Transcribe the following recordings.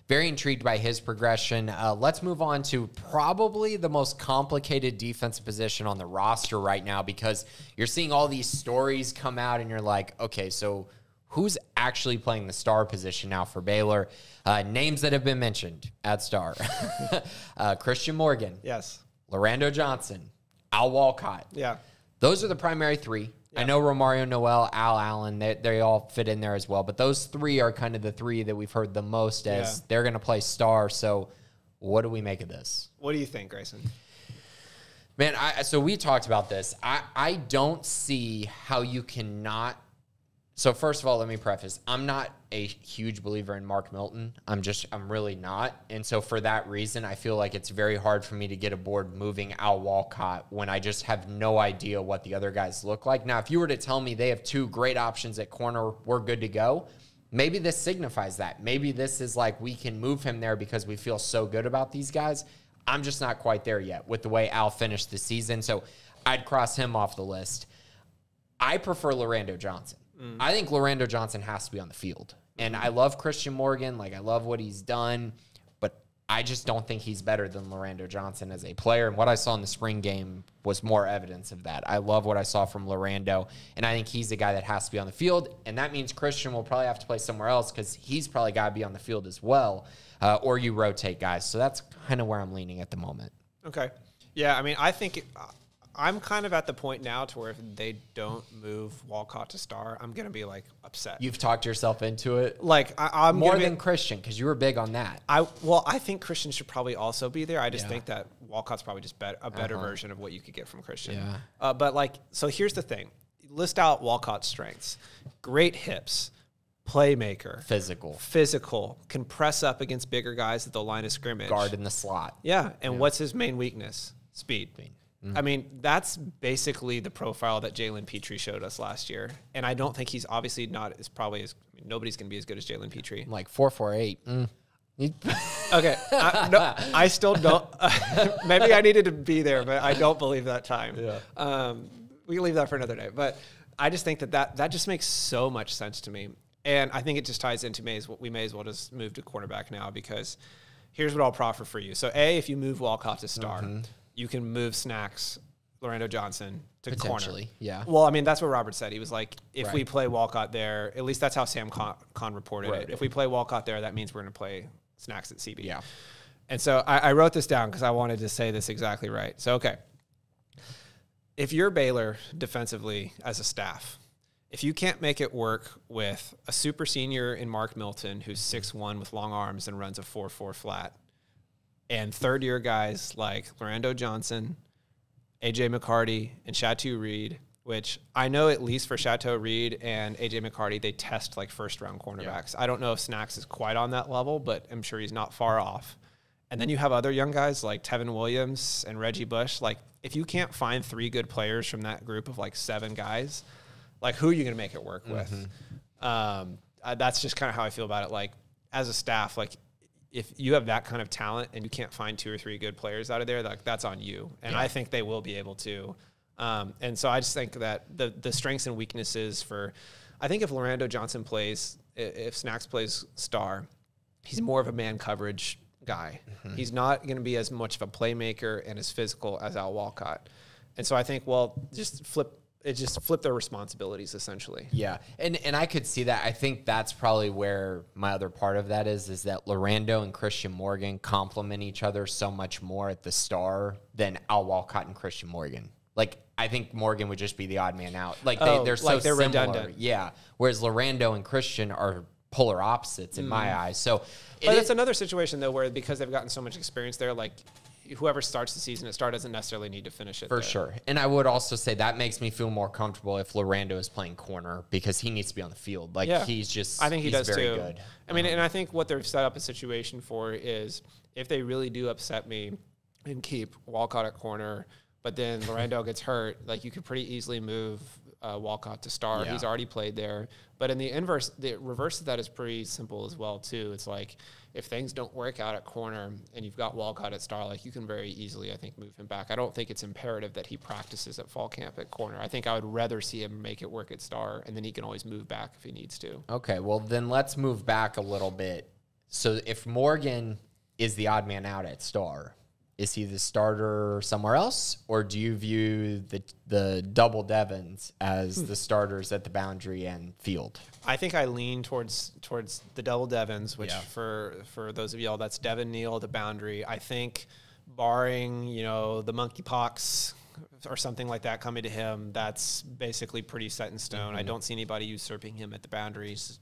very intrigued by his progression. Let's move on to probably the most complicated defensive position on the roster right now, because you're seeing all these stories come out and you're like, okay, so who's actually playing the star position now for Baylor? Names that have been mentioned at star. Christian Morgan. Yes. Lorando Johnson. Al Walcott. Yeah. Those are the primary three. Yeah. I know Romario Noel, Al Allen, they all fit in there as well. But those three are kind of the three that we've heard the most as they're going to play star. So what do we make of this? What do you think, Grayson? Man, so we talked about this. I don't see how you cannot. So first of all, let me preface, I'm not a huge believer in Mark Milton. I'm really not. And so for that reason, I feel like it's very hard for me to get aboard moving Al Walcott when I just have no idea what the other guys look like. Now, if you were to tell me they have two great options at corner, we're good to go, maybe this signifies that. Maybe this is like we can move him there because we feel so good about these guys. I'm just not quite there yet with the way Al finished the season. So I'd cross him off the list. I prefer Lorando Johnson. I think Lorando Johnson has to be on the field. And I love Christian Morgan. Like, I love what he's done. But I just don't think he's better than Lorando Johnson as a player. And what I saw in the spring game was more evidence of that. I love what I saw from Lorando. And I think he's the guy that has to be on the field. And that means Christian will probably have to play somewhere else because he's probably got to be on the field as well. Or you rotate guys. So that's kind of where I'm leaning at the moment. Okay. Yeah, I mean, I think I'm kind of at the point now to where if they don't move Walcott to star, I'm going to be, like, upset. You've talked yourself into it? Like, I'm more than Christian, because you were big on that. I think Christian should probably also be there. I just think that Walcott's probably just a better version of what you could get from Christian. Yeah. But, like, so here's the thing. List out Walcott's strengths. Great hips. Playmaker. Physical. Can press up against bigger guys at the line of scrimmage. Guard in the slot. Yeah. And what's his main weakness? Speed. I mean, that's basically the profile that Jalen Petrie showed us last year. And I don't think he's obviously not as nobody's going to be as good as Jalen Petrie. Like 4.48. Okay. I still don't. Maybe I needed to be there, but I don't believe that time. Yeah. We can leave that for another day. But I just think that just makes so much sense to me. And I think it just ties into we may as well just move to cornerback now, because here's what I'll proffer for you. So, if you move Walcott to star, you can move Snacks, Lorando Johnson, to potentially, corner. Yeah. Well, I mean, that's what Robert said. He was like, if we play Walcott there, at least that's how Sam Conn reported it. If we play Walcott there, that means we're going to play Snacks at CB. Yeah. And so I wrote this down because I wanted to say this exactly right. So, okay. If you're Baylor defensively as a staff, if you can't make it work with a super senior in Mark Milton, who's 6'1" with long arms and runs a 4.4 flat, and third-year guys like Lorando Johnson, A.J. Mccarty, and Chateau Reed, which I know at least for Chateau Reed and A.J. Mccarty, they test like first-round cornerbacks. Yeah. I don't know if Snacks is quite on that level, but I'm sure he's not far off. And then you have other young guys like Tevin Williams and Reggie Bush. Like, if you can't find three good players from that group of like seven guys, like, who are you going to make it work with? That's just kind of how I feel about it. Like, as a staff, like, if you have that kind of talent and you can't find two or three good players out of there, like, that's on you. And I think they will be able to. And so I just think that the strengths and weaknesses I think if Lorando Johnson plays, if Snacks plays star, he's more of a man coverage guy. He's not going to be as much of a playmaker and as physical as Al Walcott. And so I think, just flip their responsibilities essentially. Yeah. And I could see that. I think that's probably where my other part of that is that Lorando and Christian Morgan complement each other so much more at the star than Al Walcott and Christian Morgan. Like, I think Morgan would just be the odd man out. Like, they're so similar. Redundant. Yeah. Whereas Lorando and Christian are polar opposites in my eyes. So it's another situation though, where because they've gotten so much experience there, like, whoever starts the season at star doesn't necessarily need to finish it. For sure. And I would also say that makes me feel more comfortable if Lorando is playing corner, because he needs to be on the field. Like, he's just, I think he does very too. Good. I mean, and I think what they've set up a situation for is if they really do upset me and keep Walcott at corner, but then Lorando gets hurt, like, you could pretty easily move Walcott to star. Yeah. He's already played there. But in the reverse of that is pretty simple as well too. It's like, if things don't work out at corner and you've got Walcott at star, like, you can very easily, I think, move him back. I don't think it's imperative that he practices at fall camp at corner. I think I would rather see him make it work at star, and then he can always move back if he needs to. Okay, well, then let's move back a little bit. So if Morgan is the odd man out at star, is he the starter somewhere else, or do you view the double Devins as the starters at the boundary and field? I think I lean towards the double Devins, which for those of y'all, that's Devin Neal, the boundary. I think barring, the monkeypox or something like that coming to him, that's basically pretty set in stone. Mm-hmm. I don't see anybody usurping him at the boundaries.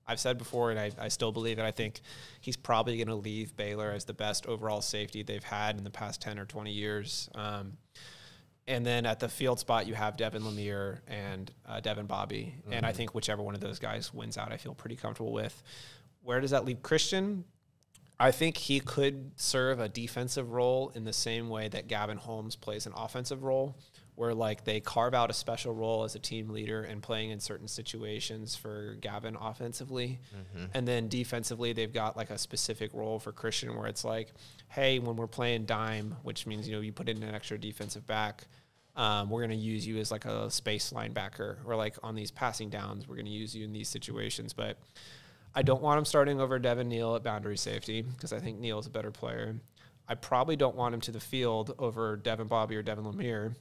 I've said before, and I still believe it, I think he's probably going to leave Baylor as the best overall safety they've had in the past 10 or 20 years. And then at the field spot, you have Devin Lemire and Devin Bobby. Mm-hmm. And I think whichever one of those guys wins out, I feel pretty comfortable with. Where does that leave Christian? I think he could serve a defensive role in the same way that Gavin Holmes plays an offensive role, where like they carve out a special role as a team leader and playing in certain situations for Gavin offensively. Mm-hmm. And then defensively, they've got like a specific role for Christian where it's like, hey, when we're playing dime, which means, you put in an extra defensive back, we're going to use you as like a space linebacker, or like on these passing downs, we're going to use you in these situations. But I don't want him starting over Devin Neal at boundary safety because I think Neal is a better player. I probably don't want him to the field over Devin Bobby or Devin Lemire,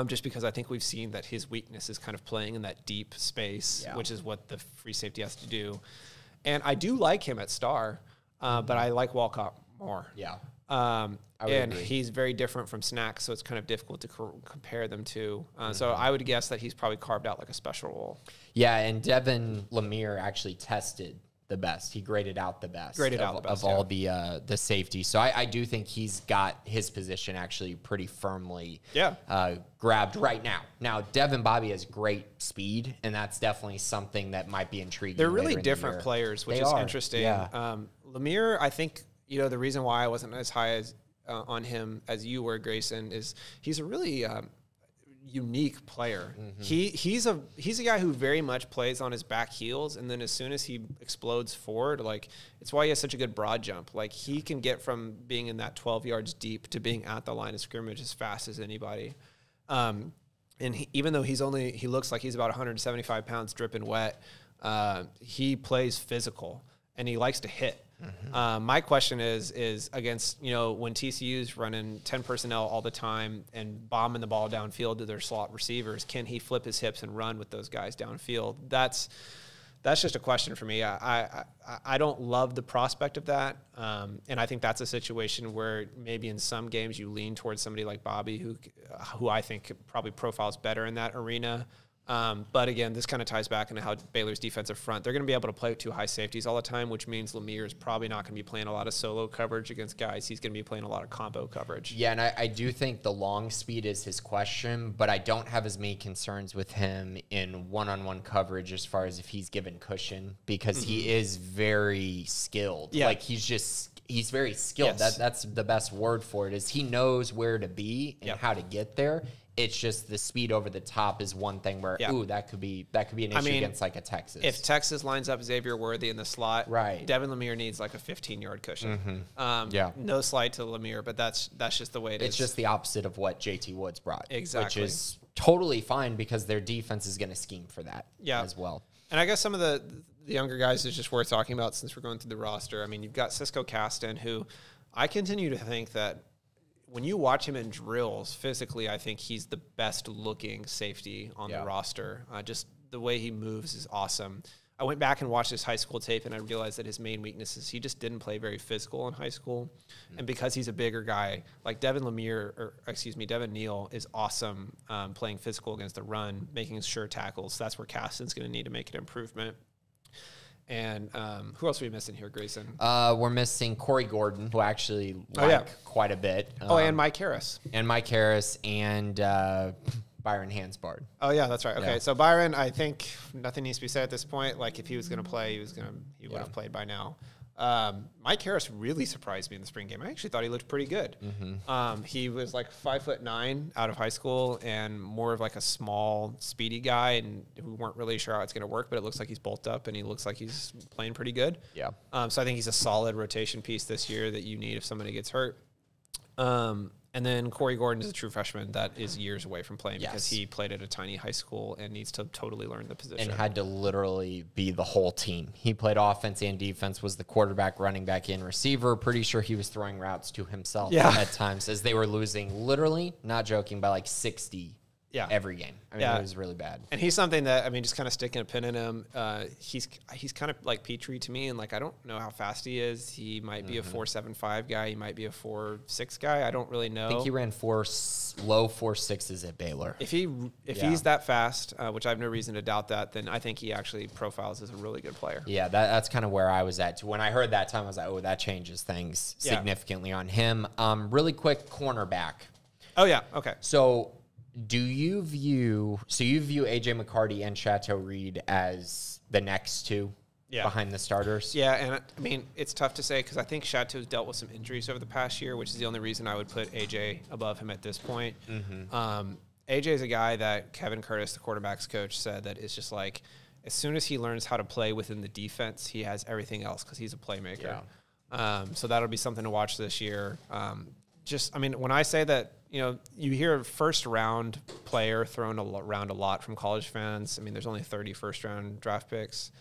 just because I think we've seen that his weakness is kind of playing in that deep space, which is what the free safety has to do. And I do like him at star, but I like Walcott more. Yeah. And agree. he's very different from Snack, so it's kind of difficult to compare them to. So I would guess that he's probably carved out like a special role. Yeah, and Devin Lemire actually tested the best. He graded out the best of all the safety. So I do think he's got his position actually pretty firmly grabbed right now. Now, Devin Bobby has great speed, and that's definitely something that might be intriguing. They're really different players, which is interesting. Yeah. Lemire, I think, the reason why I wasn't as high as on him as you were, Grayson, is he's a really unique player. Mm-hmm. He's a guy who very much plays on his back heels, and then as soon as he explodes forward, like it's why he has such a good broad jump. Like he can get from being in that 12 yards deep to being at the line of scrimmage as fast as anybody. And even though he looks like he's about 175 pounds dripping wet, he plays physical and he likes to hit. Mm-hmm. My question is against, when TCU's running 10 personnel all the time and bombing the ball downfield to their slot receivers, can he flip his hips and run with those guys downfield? That's just a question for me. I don't love the prospect of that. And I think that's a situation where maybe in some games you lean towards somebody like Bobby, who I think probably profiles better in that arena. But again, this kind of ties back into how Baylor's defensive front, they're going to be able to play with two high safeties all the time, which means Lemire is probably not going to be playing a lot of solo coverage against guys. He's going to be playing a lot of combo coverage. Yeah, and I do think the long speed is his question, but I don't have as many concerns with him in one-on-one coverage as far as if he's given cushion, because he is very skilled. Yeah. Like he's very skilled. Yes. That's the best word for it, is he knows where to be and how to get there. It's just the speed over the top is one thing where, that could be an issue against like a Texas. If Texas lines up Xavier Worthy in the slot, right, Devin Lemire needs like a 15-yard cushion. Mm-hmm. No slight to Lemire, but that's just the way it is. It's just the opposite of what JT Woods brought. Exactly. Which is totally fine because their defense is going to scheme for that as well. And I guess some of the younger guys is just worth talking about since we're going through the roster. I mean, you've got Cisco Caston, who I continue to think that when you watch him in drills, physically, I think he's the best looking safety on the roster. Just the way he moves is awesome. I went back and watched his high school tape, and I realized that his main weakness is he just didn't play very physical in high school. Mm-hmm. And because he's a bigger guy, like Devin Neal is awesome playing physical against the run, making sure tackles. That's where Caston's going to need to make an improvement. And who else are we missing here, Grayson? We're missing Corey Gordon, who I actually like quite a bit. And Mike Harris. And Byron Hansbard. Oh, yeah, that's right. Okay, so Byron, I think nothing needs to be said at this point. Like, if he was going to play, he would have played by now. Mike Harris really surprised me in the spring game. I actually thought he looked pretty good. Mm-hmm. He was like 5'9" out of high school and more of like a small, speedy guy, and we weren't really sure how it's going to work, but it looks like he's bulked up and he looks like he's playing pretty good. Yeah. So I think he's a solid rotation piece this year that you need if somebody gets hurt. And then Corey Gordon is a true freshman that is years away from playing because Yes. he played at a tiny high school and needs to totally learn the position. And had to literally be the whole team. He played offense and defense, was the quarterback, running back, and receiver. Pretty sure he was throwing routes to himself at times as they were losing, literally, not joking, by like 60 every game. I mean, it was really bad. And he's something that, I mean, just kind of sticking a pin in him. He's kind of like Petrie to me, and like I don't know how fast he is. He might be a 4.75 guy. He might be a 4.6 guy. I don't really know. I think he ran low 4.6s at Baylor. If he's that fast, which I have no reason to doubt that, then I think he actually profiles as a really good player. Yeah, that's kind of where I was at. When I heard that time, I was like, oh, that changes things significantly on him. Really quick, cornerback. Oh, yeah. Okay. So do you view AJ McCarty and Chateau Reed as the next two behind the starters? Yeah, and I mean, it's tough to say because I think Chateau's dealt with some injuries over the past year, which is the only reason I would put AJ above him at this point. AJ is a guy that Kevin Curtis, the quarterback's coach, said that it's just like as soon as he learns how to play within the defense, he has everything else because he's a playmaker. So that'll be something to watch this year. I mean, when I say that, you hear a first-round player thrown around a lot from college fans. I mean, there's only 30 first-round draft picks.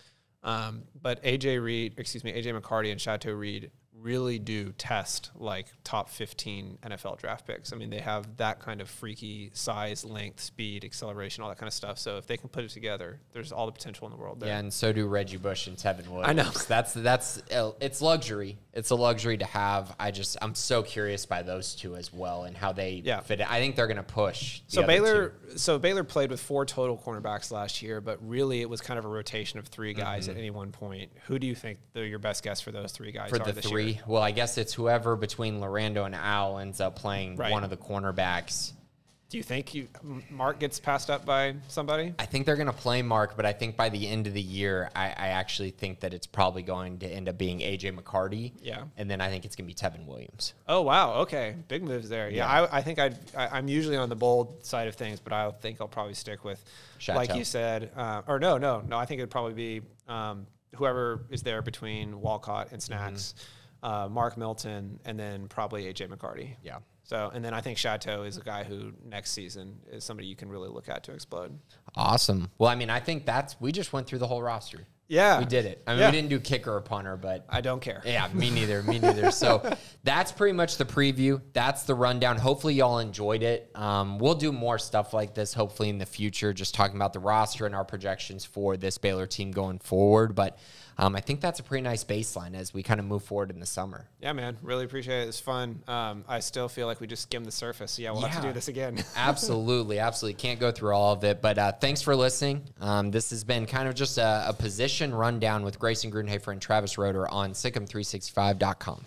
But AJ McCarty and Chateau Reed really do test like top 15 NFL draft picks. I mean, they have that kind of freaky size, length, speed, acceleration, all that kind of stuff. So if they can put it together, there's all the potential in the world there. Yeah, and so do Reggie Bush and Tevin Williams. I know. That's it's luxury. It's a luxury to have. I'm so curious by those two as well and how they fit in. I think they're going to push. So Baylor played with 4 total cornerbacks last year, but really it was kind of a rotation of 3 guys at any one point. Who do you think your best guess for those 3 guys for are the this 3? year? Well, I guess it's whoever between Lorando and Al ends up playing one of the cornerbacks. Do you think Mark gets passed up by somebody? I think they're going to play Mark, but I think by the end of the year, I actually think that it's probably going to end up being AJ McCarty. Yeah. And then I think it's going to be Tevin Williams. Oh, wow. Okay. Big moves there. Yeah. I think I'm usually on the bold side of things, but I think I'll probably stick with, Chateau. Like you said, or no. I think it'd probably be whoever is there between Walcott and Snacks, Mark Milton, and then probably AJ McCarty. Yeah. So, and then I think Chateau is a guy who next season is somebody you can really look at to explode. Awesome. Well, I mean, I think we just went through the whole roster. Yeah. We did it. I mean, we didn't do kicker or punter, but I don't care. Yeah, me neither. So that's pretty much the preview. That's the rundown. Hopefully y'all enjoyed it. We'll do more stuff like this hopefully in the future, just talking about the roster and our projections for this Baylor team going forward. But I think that's a pretty nice baseline as we kind of move forward in the summer. Yeah, man. Really appreciate it. It's fun. I still feel like we just skimmed the surface. So, we'll have to do this again. Absolutely. Can't go through all of it. But thanks for listening. This has been kind of just a position rundown with Grayson Grundhoefer and Travis Roeder on Sic'Em365.com.